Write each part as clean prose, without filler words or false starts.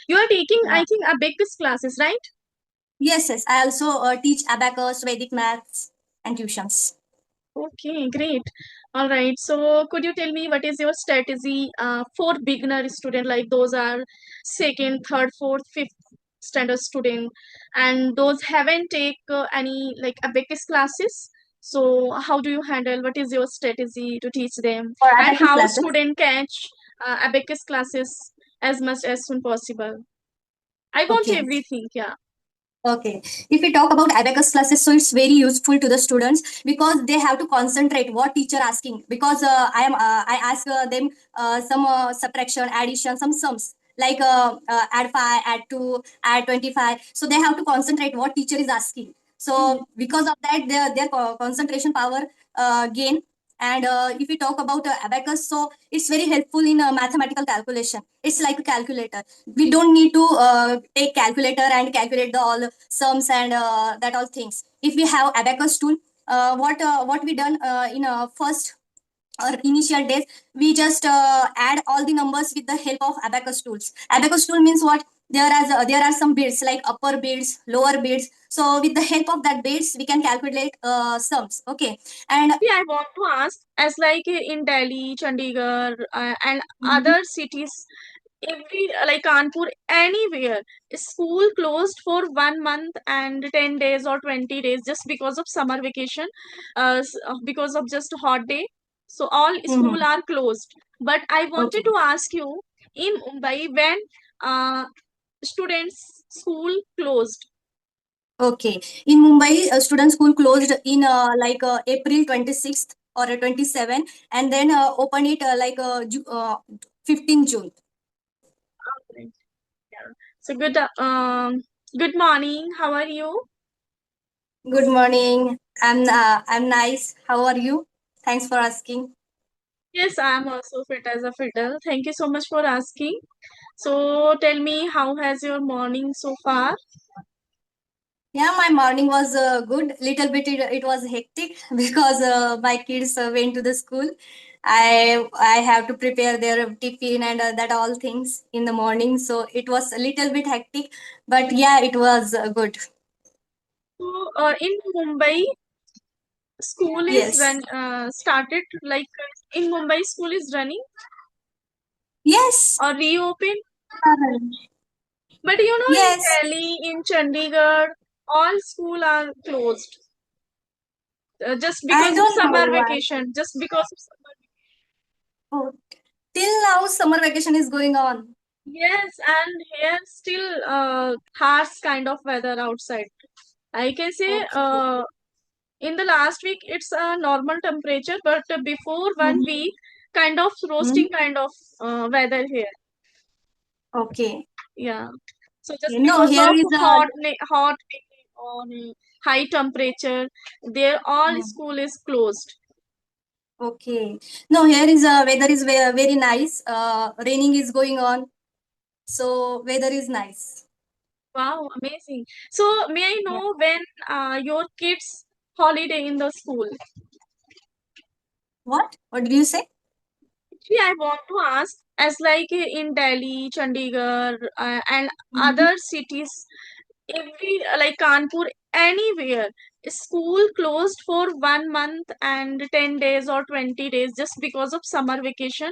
You are taking, Yeah. I think, abacus classes, right? Yes, yes. I also teach abacus, Vedic maths, and tuitions. Okay, great. All right. So, could you tell me what is your strategy for beginner student, like those are second, third, fourth, fifth standard student, and those haven't take any like abacus classes? So, how do you handle? What is your strategy to teach them, For and abacus how classes. student catch abacus classes as much as soon possible? I want Okay. everything. Yeah. Okay. If we talk about abacus classes, so it's very useful to the students because they have to concentrate what teacher asking. Because I ask them some subtraction, addition, some sums like add 5, add 2, add 25. So they have to concentrate what teacher is asking. Mhm. So because of that, their concentration power gain. And if we talk about abacus, so it's very helpful in mathematical calculation. It's like a calculator. We don't need to take calculator and calculate the all sums and that all things. If we have abacus tool, what we done in first or initial days, we just add all the numbers with the help of abacus tools. Abacus tool means what? There are some beads like upper beads, lower beads. So with the help of that beads, we can calculate sums. Okay, and Yeah, I want to ask, as like in Delhi, Chandigarh, and Mhm. other cities, every like Kanpur, anywhere, school closed for 1 month and 10 days or 20 days just because of summer vacation, because of just hot day. So all school Mhm. are closed. But I wanted Okay. to ask you, in Mumbai, when uh, students' school closed. Okay. In Mumbai, student school closed in April 26th or 27, and then open it 15 June. Right. Yeah. So good morning. How are you? Good morning. I'm nice. How are you? Thanks for asking. Yes, I am also fit as a fiddle. Thank you so much for asking. So tell me, how has your morning so far? Yeah, my morning was good. Little bit it was hectic because my kids went to the school. I have to prepare their tiffin and that all things in the morning. So it was a little bit hectic, but yeah, it was good. So in Mumbai, school is Yes. run started like in Mumbai, school is running Yes. or reopened. But in Yes. Delhi, in Chandigarh, all school are closed just I because of don't know summer why. vacation. Just because of summer. Oh, till now, summer vacation is going on. Yes, and here still harsh kind of weather outside. I can say Okay. in the last week it's a normal temperature, but before one Mhm. week, kind of Mhm. roasting kind of weather here. Okay. Yeah. So just No, because here of is a. hot day on high temperature, there all Mm, school is closed. okay. No, here is a weather is very, very nice. Raining is going on, so weather is nice. Wow, amazing. So may I Yeah. know when your kids holiday in the school? What? What did you say? Actually, I want to ask, as like in Delhi, Chandigarh, and Mhm. other cities, every like Kanpur, anywhere, school closed for 1 month and 10 days or 20 days just because of summer vacation,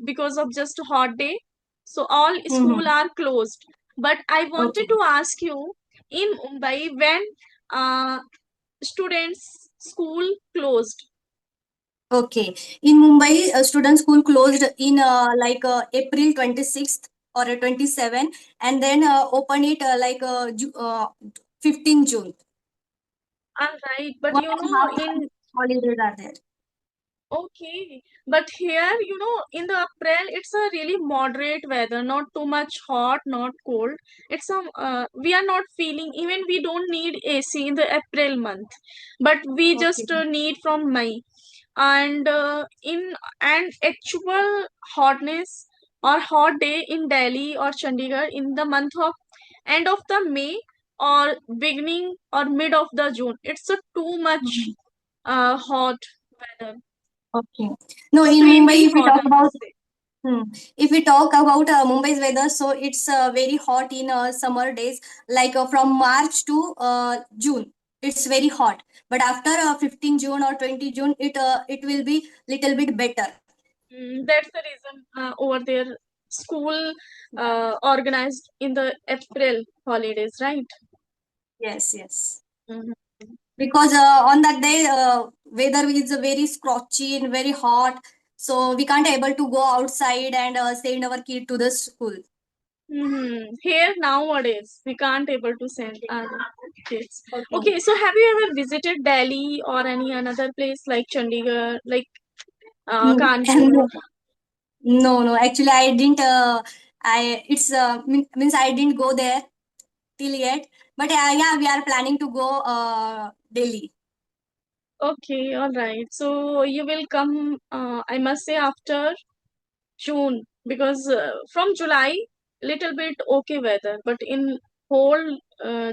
because of just hot day. So all school Mhm. are closed. But I wanted Okay. to ask you, in Mumbai, when uh, students' school closed. Okay. In Mumbai, student school closed in April 26th or 27, and then open it 15 June. All right, but 1.5 months in holidays are there. okay, but here, in the April, it's a really moderate weather, not too much hot, not cold. We are not feeling, even we don't need AC in the April month, but we Okay. just need from May. And and actual hotness or hot day in Delhi or Chandigarh in the month of end of the May or beginning or mid of the June. It's a too much Mhm. hot weather. Okay. No, in Mumbai, Extremely if we hot, talk I about must say. If we talk about Mumbai's weather, so it's very hot in summer days, like from March to June. It's very hot, but after 15 June or 20 June, it will be little bit better. That's the reason over there school organized in the April holidays, right? Yes, yes. Mhm. Because on that day, weather is very scorchy and very hot, so we can't able to go outside and send our kid to the school. Here nowadays we can't able to send our kids. Okay. Okay, so have you ever visited Delhi or any another place like Chandigarh, like And Kanpur? no, no, actually, I didn't. Means I didn't go there till yet. But yeah, we are planning to go Delhi. Okay, all right. So you will come, I must say, after June because from July, little bit okay weather, but in whole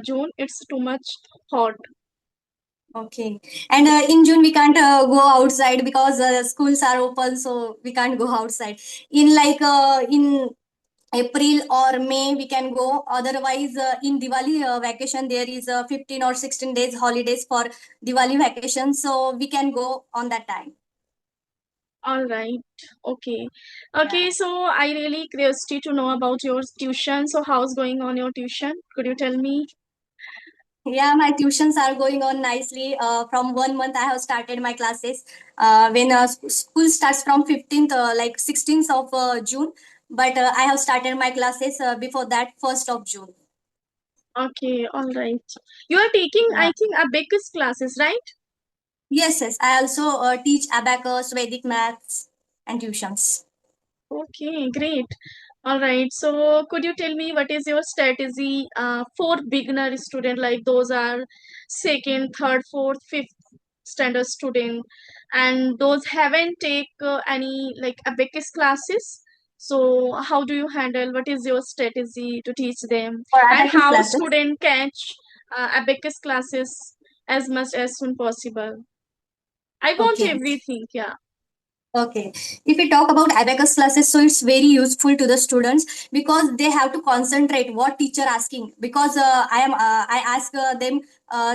June it's too much hot. Okay. And in June we can't go outside because schools are open, so we can't go outside. In April or May we can go. Otherwise, in Diwali vacation there is 15 or 16 days holidays for Diwali vacation, so we can go on that time. All right. Okay. Yeah. Okay. So I really curiosity to know about your tuition. So how's going on your tuition? Could you tell me? Yeah, my tuitions are going on nicely. From 1 month, I have started my classes. When school starts from 15th, like 16th of June, but I have started my classes before that, 1st of June. Okay. All right. You are taking, Yeah. I think, abacus classes, right? Yes, yes. I also teach abacus, Vedic maths, and tuitions. Okay. Great. All right. So could you tell me what is your strategy for beginner student like those are second, third, fourth, fifth standard student and those haven't take any like abacus classes? So how do you handle? What is your strategy to teach them For and abacus how classes. student catch abacus classes as much as soon possible? I want Okay. everything. Yeah. Okay. If we talk about abacus classes, so it's very useful to the students because they have to concentrate what teacher asking. Because I ask them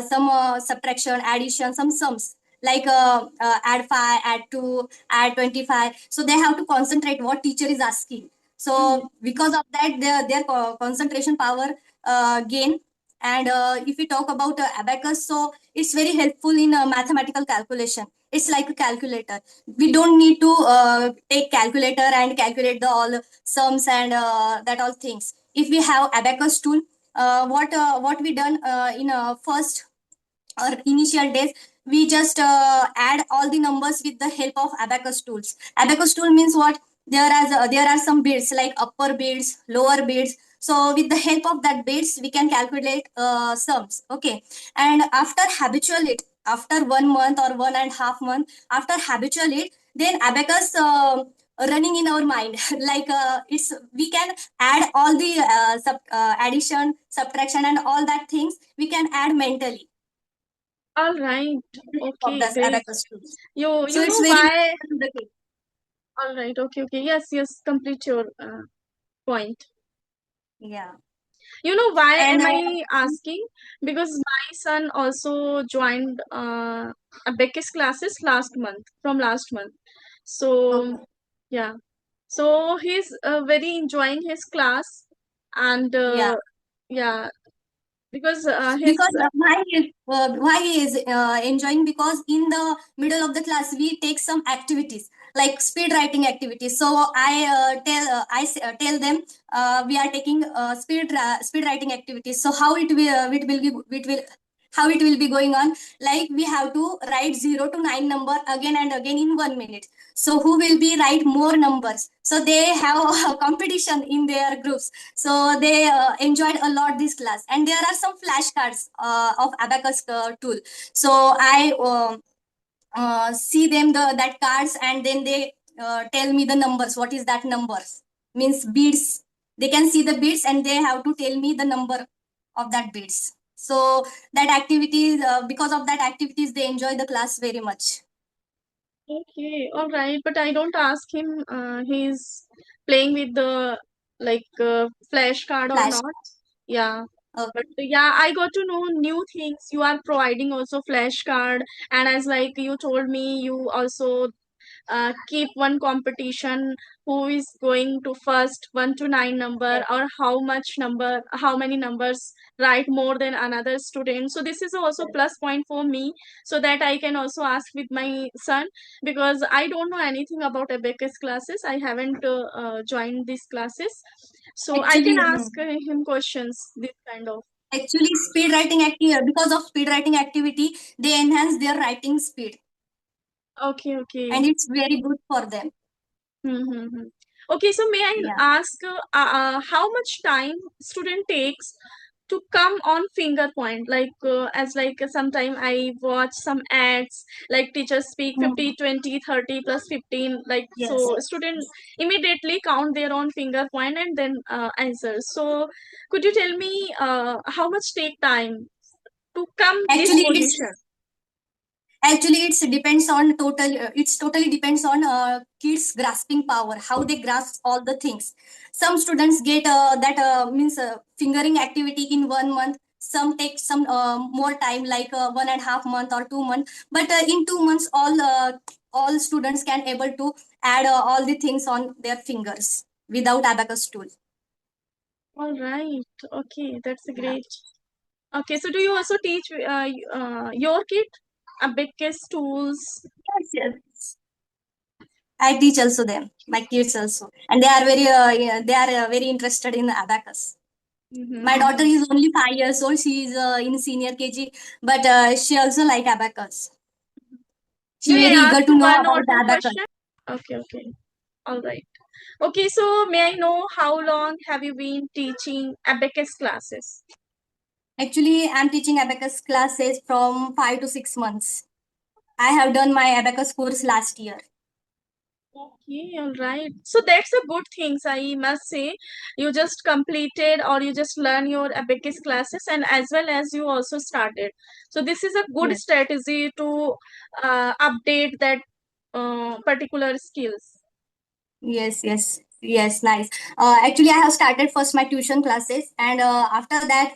some subtraction, addition, some sums like add 5, add 2, add 25. So they have to concentrate what teacher is asking. Mhm. So because of that, their concentration power gain. And if we talk about abacus, so it's very helpful in mathematical calculation. It's like a calculator. We don't need to take calculator and calculate the all sums and that all things. If we have abacus tool, what we done in first or initial days, we just add all the numbers with the help of abacus tools. Abacus tool means what? There are some beads like upper beads, lower beads. So with the help of that beads, we can calculate sums. Okay, and after habitual it, after 1 month or 1.5 month, after habitual it, then abacus running in our mind like it's we can add all the addition, subtraction, and all that things we can add mentally All right. of Okay. the Great. abacus tools. You So you it's know very why? useful to the kid. All right. Okay. Okay. Yes. Yes. Complete your point. Yeah. You know why And am I asking? Because my son also joined abacus classes last month, from last month. okay. So yeah, so he's very enjoying his class, and Yeah. yeah, because his Because why he is enjoying, because in the middle of the class we take some activities like speed writing activities. So tell them we are taking speed writing activities. So how it will how it will be going on, like we have to write 0 to 9 number again and again in 1 minute. So who will be write more numbers, so they have a competition in their groups. So they enjoyed a lot this class, and there are some flashcards of abacus tool. So I see them that cards, and then they tell me the numbers. What is that numbers? Means beads. They can see the beads, and they have to tell me the number of that beads. So that activity, because of that activities, they enjoy the class very much. Okay, all right, but I don't ask him he's playing with the flash card or Flash. not. Yeah. But Okay. yeah, I got to know new things. You are providing also flash card, and as like you told me, you also keep one competition who is going to first 1 to 9 number, Yes. or how many numbers write more than another student. So this is also Yes. plus point for me, so that I can also ask with my son, because I don't know anything about abacus classes. I haven't joined these classes, so I can Actually, ask him questions this kind of. actually, speed writing activity, because of speed writing activity, they enhance their writing speed, Okay, okay. and it's very good for them. Mm-hmm. Okay, so may I Yeah. ask how much time student takes to come on finger point? As like sometime I watch some ads, like teachers speak Mhm. 50, 20, 30 plus 15, like Yes. so student immediately count their own finger point and then answer. So could you tell me how much take time to come this Actually, position? it's depends on total. It's totally depends on kids' grasping power, how they grasp all the things. Some students get that means fingering activity in 1 month. Some take some more time, like 1.5 month or 2 month. But in 2 months, all students can able to add all the things on their fingers without abacus tool. All right. Okay, that's Yeah. great. Okay, so do you also teach your kid abacus tools? Yes, yes. I teach also them, my kids also, and they are very yeah, they are very interested in abacus. My daughter Mm-hmm. is only 5 years old. She is in senior KG, but she also like abacus. She May very I eager ask to know one or about the two abacus. questions? Okay, okay. All right. Okay, so may I know how long have you been teaching abacus classes? Actually, I'm teaching abacus classes from 5 to 6 months. I have done my abacus course last year. Okay, all right. So that's a good thing, I must say. You just completed or you just learn your abacus classes, and as well as you also started. So this is a good Yes. strategy to update that particular skills. Yes, yes, yes, nice. Actually, I have started first my tuition classes, and after that,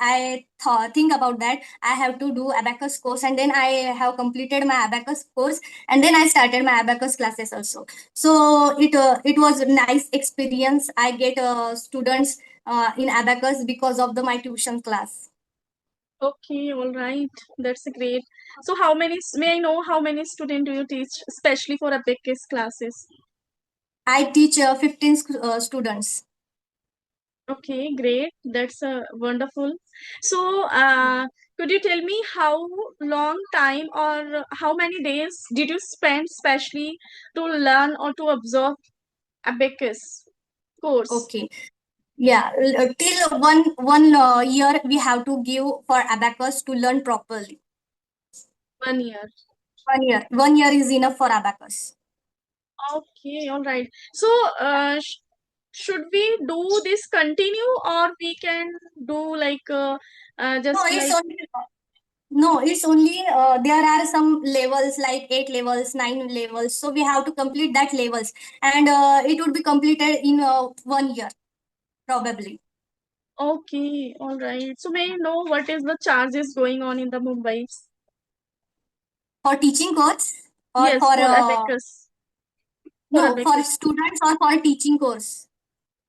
think about that. I have to do abacus course, and then I have completed my abacus course, and then I started my abacus classes also. So it was a nice experience. I get students in abacus because of the my tuition class. Okay, all right. That's great. So may I know how many students do you teach, especially for abacus classes? I teach 15 students. Okay, great. That's wonderful. So, could you tell me how long time or how many days did you spend specially to learn or to absorb abacus course? Okay. Yeah, till one year we have to give for abacus to learn properly. 1 year. 1 year. 1 year is enough for abacus. Okay, all right. So, should we do this continue, or we can do No, just it's like only there are some levels like 8 levels, 9 levels. So we have to complete that levels, and it would be completed in 1 year probably. okay, all right. So, may I know what is the charges going on in the Mumbai? For teaching course or Yes, for for abacus. For no, for abacus. students or for teaching course,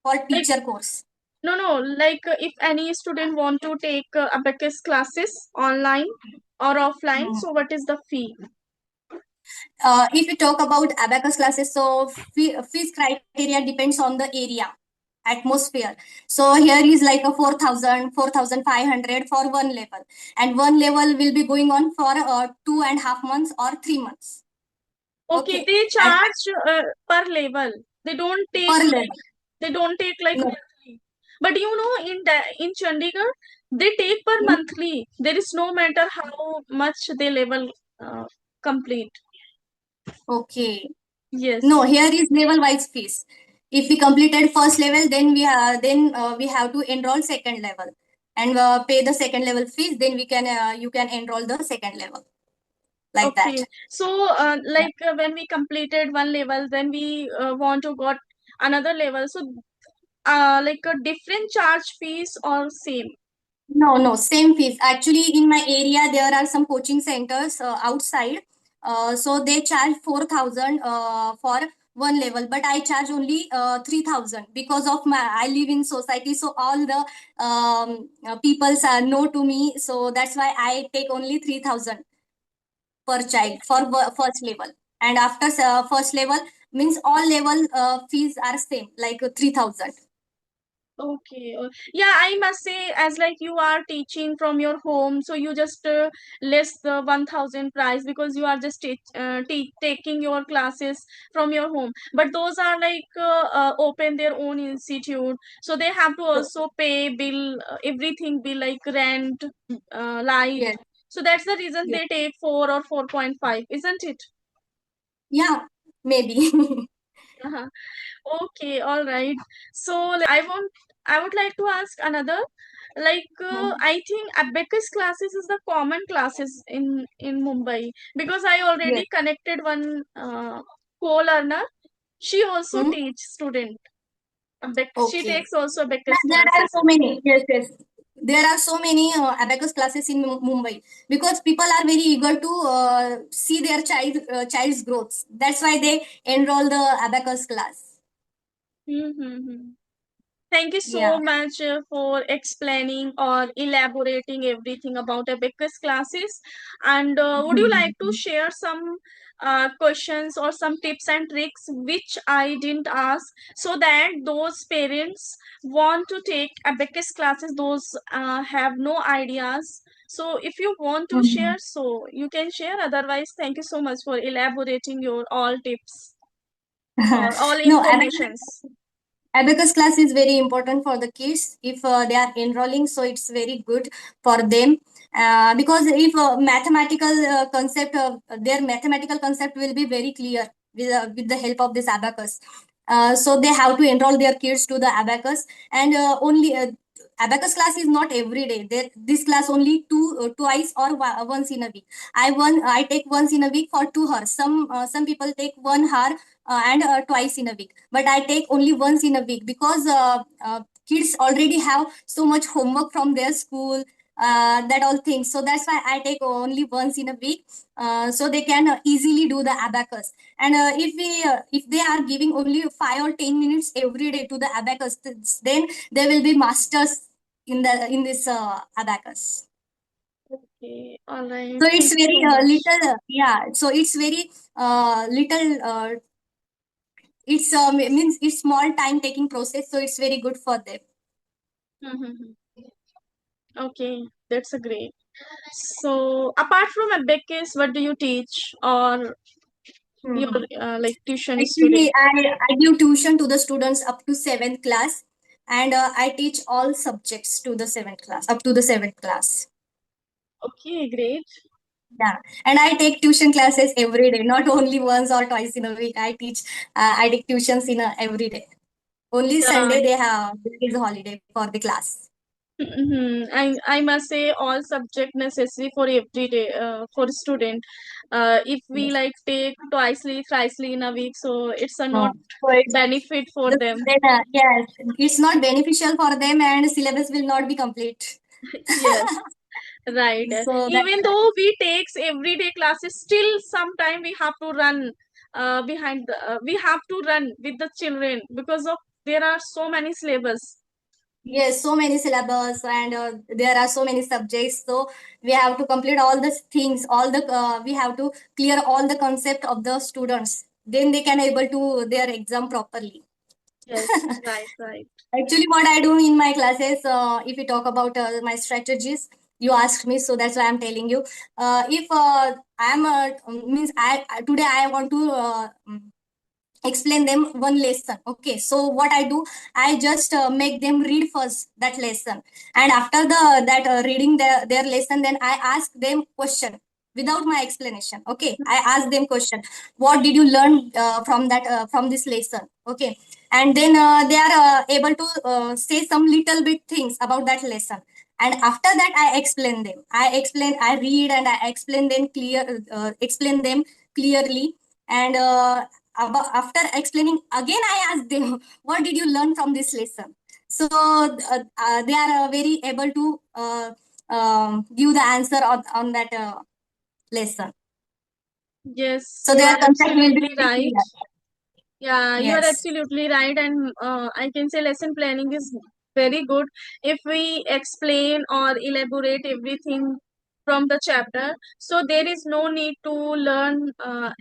for Like teacher course. no, if any student want to take abacus classes online or offline, Hmm. so what is the fee? If we talk about abacus classes, so fees criteria depends on the area, atmosphere. So here is like a 4,000, 4,500 for one level, and one level will be going on for 2.5 months or 3 months. Okay, Okay, they and charge per level. They don't take per level. like they don't take like No. monthly. But you know, in Chandigarh, they take per Hmm? monthly. There is no matter how much they level complete. Okay. No, Yes. here is level wise fees. If we completed first level, then we have to enroll second level and pay the second level fees. Then you can enroll the second level. like that. Okay. So, like when we completed one level, then we want to got another level. So, like a different charge fees or same? No, no, same fees. Actually, in my area, there are some coaching centers outside. So they charge 4,000 for one level, but I charge only 3,000 because of my, I live in society. So all the peoples are know to me. So that's why I take only 3,000 per child for first level. And after first level means all level fees are same, like 3,000. Okay. Yeah, I must say, as like you are teaching from your home, so you just less the 1,000 price because you are just taking your classes from your home. But those are like open their own institute, so they have to also pay bill, everything bill like rent, light. Yes, So that's the reason yes. they take 4 or 4.5, isn't it? Yeah, maybe. Uh-huh. Okay, all right. So I would like to ask another. Like I think abacus classes is the common classes in Mumbai because I Yes. already connected one co-learner. She also Hmm? teach student abacus. She Okay. takes also abacus There are classes. so many. Yes, yes. There are so many abacus classes in Mumbai because people are very eager to see their child's growth. That's why they enroll the abacus class. Mm-hmm. Thank you so Yeah. much for explaining or elaborating everything about abacus classes. And would you like to share some questions or some tips and tricks which I didn't ask so that those parents want to take abacus classes, those have no ideas. So if you want to share, so you can share. Otherwise, thank you so much for elaborating your all tips or all No, abacus informations. abacus class is very important for the kids if they are enrolling, so it's very good for them because if mathematical concept their mathematical concept will be very clear with the help of this abacus. So they have to enroll their kids to the abacus, and only abacus class is not every day. This class only twice or once in a week. I take once in a week for 2 hours. Some people take 1 hour and twice in a week, but I take only once in a week because kids already have so much homework from their school, that all things. So that's why I take only once in a week, so they can easily do the abacus. And if they are giving only 5 or 10 minutes every day to the abacus, then they will be masters in this abacus. Okay, all right. So Thank it's you very so much. little, yeah. So it's very little. It's means it's small time taking process, so it's very good for them. Mm-hmm. Okay, that's a great. So, apart from abacus, what do you teach or your Mhm. like tuition Actually, student? I give tuition to the students up to seventh class, and I teach all subjects to the seventh class, up to the seventh class. Okay, great. Yeah, and I take tuition classes every day, not only once or twice in a week. I take tuitions in every day. Only Yeah. Sunday they have is a holiday for the class. Mm-hmm. I must say all subject necessary for every day for student. If we Yes. like take twicely, thricely in a week, so it's a Uh, not so it's benefit for them. yes, it's not beneficial for them, and syllabus will not be complete. Yes. Right. So that's Even though we takes everyday classes, still sometime we have to run we have to run with the children because of there are so many syllabus. yes, so many syllabus, and there are so many subjects. So we have to complete all the things. All the we have to clear all the concept of the students. Then they can able to their exam properly. Yes, right, right. Actually, what I do in my classes, if we talk about my strategies, you asked me, so that's why I'm telling you. If I'm means today I want to explain them one lesson. Okay, so what I do, I just make them read first that lesson, and after that reading their lesson, then I ask them question without my explanation. Okay, I ask them question, what did you learn from that from this lesson? Okay, and then they are able to say some little bit things about that lesson. And after that, I explain them. I read and I explain them clearly. And after explaining again, I ask them, what did you learn from this lesson? So they are very able to give the answer on that lesson. Yes, So you their are concept will be absolutely very right. clear. Yeah, you are Yes. absolutely right, and I can say lesson planning is very good if we explain or elaborate everything from the chapter. So there is no need to learn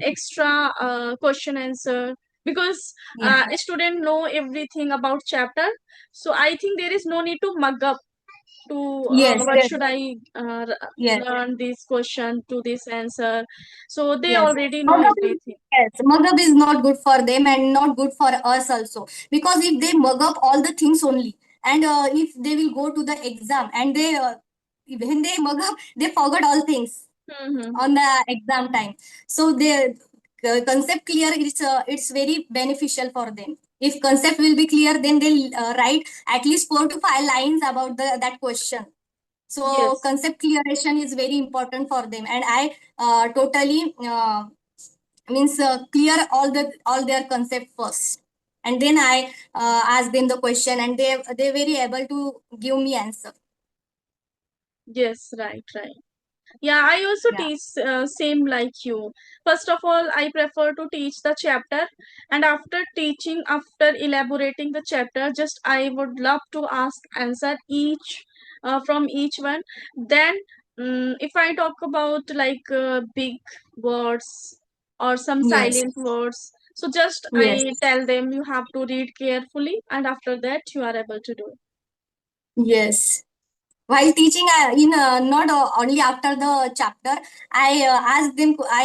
extra question answer because Yes. a student know everything about chapter. So I think there is no need to mug up to Yes. what Yes. should I Yes. learn this question to this answer. So they Yes. already know Mug-up is, everything. yes, mug-up is not good for them and not good for us also. Because if they mug up all the things only, and if they will go to the exam and they when they mug up, they forgot all things Mm-hmm. on the exam time. So the concept clear, it's very beneficial for them. If concept will be clear, then they'll write at least 4 to 5 lines about the that question. So Yes. concept clearation is very important for them, and I totally means clear all their concept first, and then I ask them the question, and they very able to give me answer. Yes, right, right. Yeah, I also Yeah. teach same like you. First of all, I prefer to teach the chapter, and after teaching, after elaborating the chapter, just I would love to ask answer each from each one. Then, if I talk about like big words or some Yes. silent words, so just Yes. I tell them you have to read carefully, and after that you are able to do. Yes. While teaching in not only after the chapter, I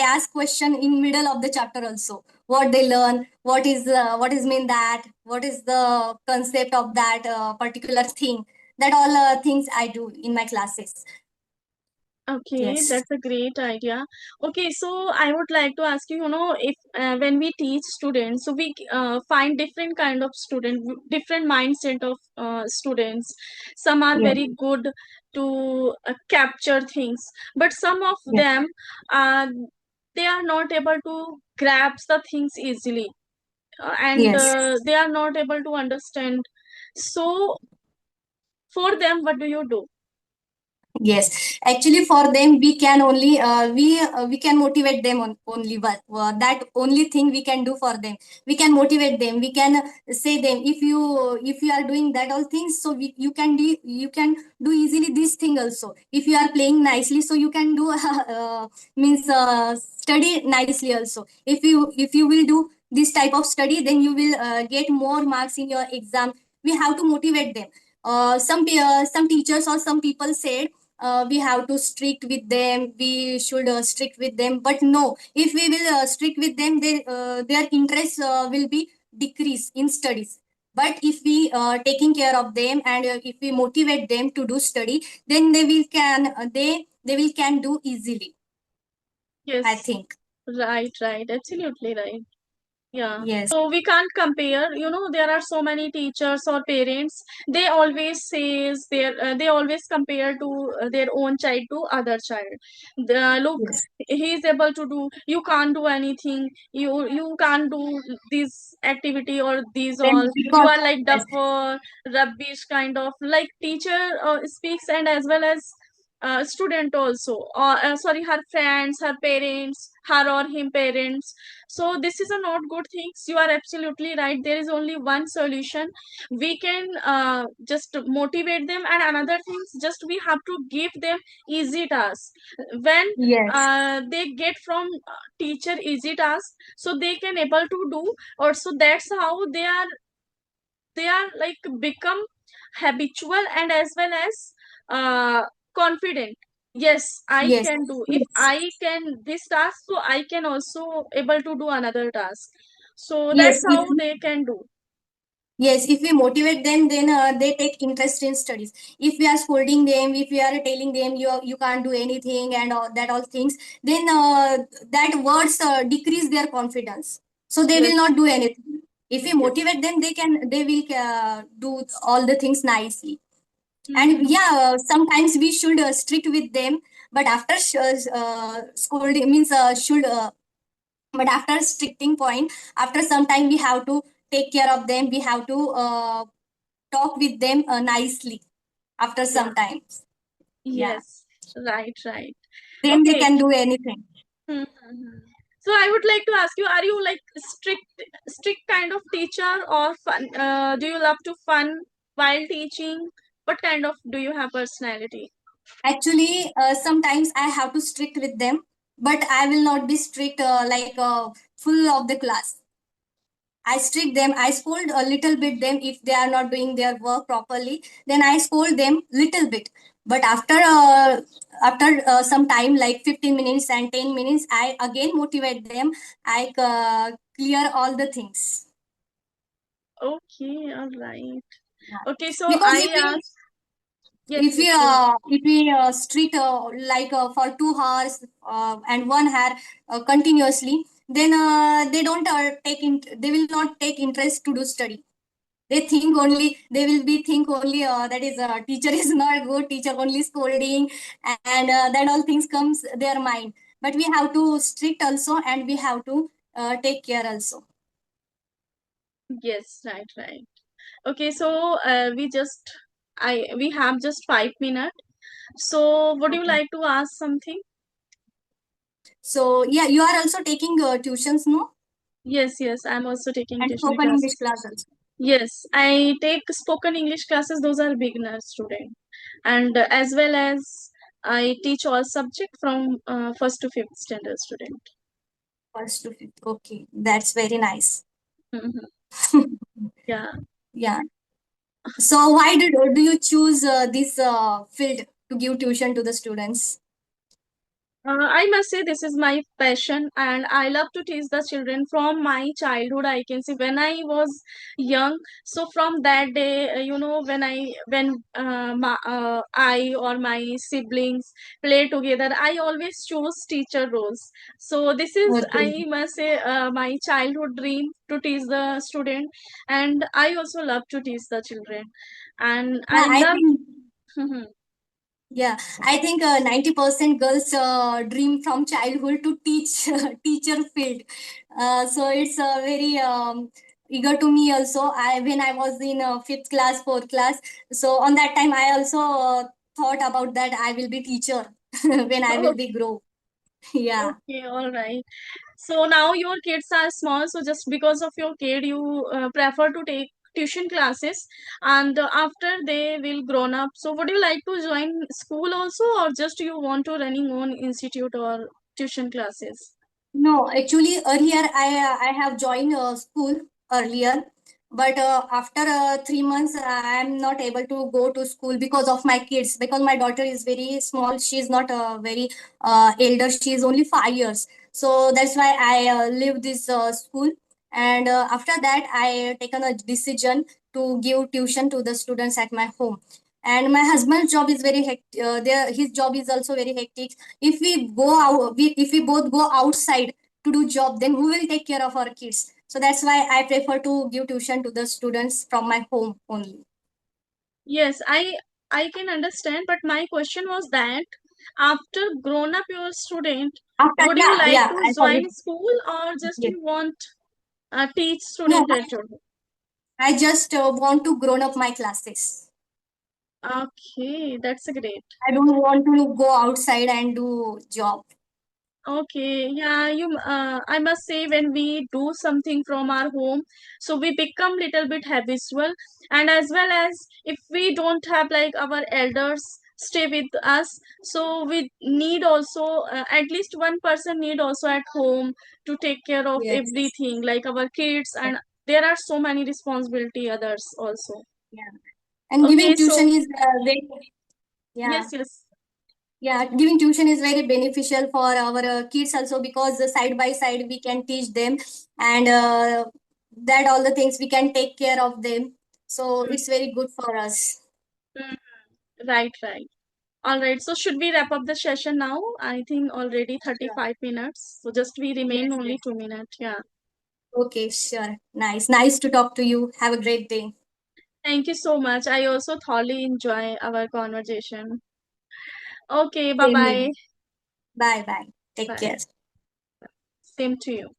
ask question in middle of the chapter also, what they learn, what is mean that, what is the concept of that particular thing, that all things I do in my classes. Okay, Yes. that's a great idea. Okay, so I would like to ask you, if when we teach students, so we find different kind of student, different mindset of students. Some are Yes. very good to capture things, but some of Yes. them, uh, they are not able to grasp the things easily, and Yes. they are not able to understand. So for them, what do you do? Yes, actually, for them we can only we can motivate them only, but that only thing we can do for them. We can motivate them. We can say them, if you are doing that all things, so you can do easily this thing also. If you are playing nicely, so you can do means study nicely also. If you will do this type of study, then you will get more marks in your exam. We have to motivate them. Some teachers or some people said we have to strict with them, we should strict with them, but no, if we will strict with them, their interest will be decrease in studies. But if we taking care of them, and if we motivate them to do study, then they will can do easily, I Yes, think. right, right, absolutely right. Yeah, Yes. so we can't compare. There are so many teachers or parents. They always says they always compare to their own child to other child. Look, Yes. he is able to do. You can't do anything. You can't do this activity or these Then all. You because are like yes. duffer, rubbish kind of like teacher speaks, and as well as student also, or sorry, her friends, her parents, her or him parents. So this is a not good things. You are absolutely right. There is only one solution. We can just motivate them, and another things, just we have to give them easy tasks. When Yes. they get from teacher easy tasks, so they can able to do. Also, that's how they are like become habitual, and as well as uh, confident. Yes, I Yes. can do. If Yes. I can this task, so I can also able to do another task. So Yes. that's how they can do. Yes, if we motivate them, then they take interest in studies. If we are scolding them, if we are telling them you can't do anything and all things, then that words decrease their confidence. So they will Yes, not do anything. If we Yes. motivate them, they will do all the things nicely. And Mhm. yeah, sometimes we should strict with them, but after scolding means should but after stricting point, after some time we have to take care of them, we have to talk with them nicely after Yeah. some time. Yeah, Yes. Right, right. then they Okay. can do anything. Mm-hmm. So I would like to ask you, are you like strict kind of teacher or fun? Do you love to fun while teaching? What kind of do you have personality? Actually, sometimes I have to strict with them, but I will not be strict like full of the class. I strict them. I scold a little bit them if they are not doing their work properly. Then I scold them little bit. But after some time, like 15 minutes and 10 minutes, I again motivate them. I clear all the things. Okay, all right. Yeah. Okay, so Because I asked, yes, if yes, go ahead. we strict like for 2 hours and 1 hour continuously, then they will not take interest to do study. They will be think only that is teacher is not good, teacher only scolding, and that all things comes their mind. But we have to strict also, and we have to take care also. Yes, right, right. Okay, so we have just 5 minutes. So would you Okay. like to ask something? So yeah, you are also taking tuitions, no? Yes, yes, I'm also taking And tuition spoken English classes. classes. Yes, I take spoken English classes. Those are beginner student, and as well as I teach all subject from first to fifth standard student. First to fifth. Okay, that's very nice. Mhm. Yeah. Yeah. So why do you choose this field to give tuition to the students? I must say this is my passion, and I love to teach the children from my childhood. I can see when I was young. So from that day, I or my siblings play together, I always choose teacher roles. So this is, Okay. I must say, my childhood dream to teach the student, and I also love to teach the children, and Yeah, I I love. think yeah, I think 90% girls dream from childhood to teach teacher field. So it's very eager to me also. I when I was in fifth class, fourth class, so on that time I also thought about that I will be teacher when I will be grow. Yeah. Okay, all right. So now your kids are small, so just because of your kid, you prefer to take tuition classes, and after they will grown up. So would you like to join school also, or just you want to running own institute or tuition classes? No, actually, earlier I have joined school earlier, but after 3 months I am not able to go to school because of my kids. Because my daughter is very small, she is not very elder. She is only 5 years, so that's why I leave this school. And after that, I taken a decision to give tuition to the students at my home. And my husband's job is very hectic. His job is also very hectic. If we go out, if we both go outside to do job, then who will take care of our kids? So that's why I prefer to give tuition to the students from my home only. Yes, I can understand, but my question was that after grown up your student, After, would you yeah, like yeah, to I forget. join school or just Yes. you want teach No, student at your home? I just want to grown up my classes. Okay, that's great. I don't want to go outside and do job. Okay, yeah, I must say when we do something from our home, so we become little bit habitual, and as well as if we don't have like our elders stay with us, so we need also at least one person need also at home to take care of Yes. everything, like our kids, and there are so many responsibility others also. Yeah. And Okay, giving so tuition is very, yeah. yes, yes. Yeah, giving tuition is very beneficial for our kids also, because side by side we can teach them, and that all the things we can take care of them. So it's very good for us. Mm, right, right. All right, so should we wrap up the session now? I think already Sure. 35 minutes. So just we remain Yes, only yes. 2 minutes. Yeah. Okay, sure. Nice to talk to you. Have a great day. Thank you so much. I also thoroughly enjoy our conversation. Okay, bye Same here. bye. Bye bye. Take Bye. care. Same to you.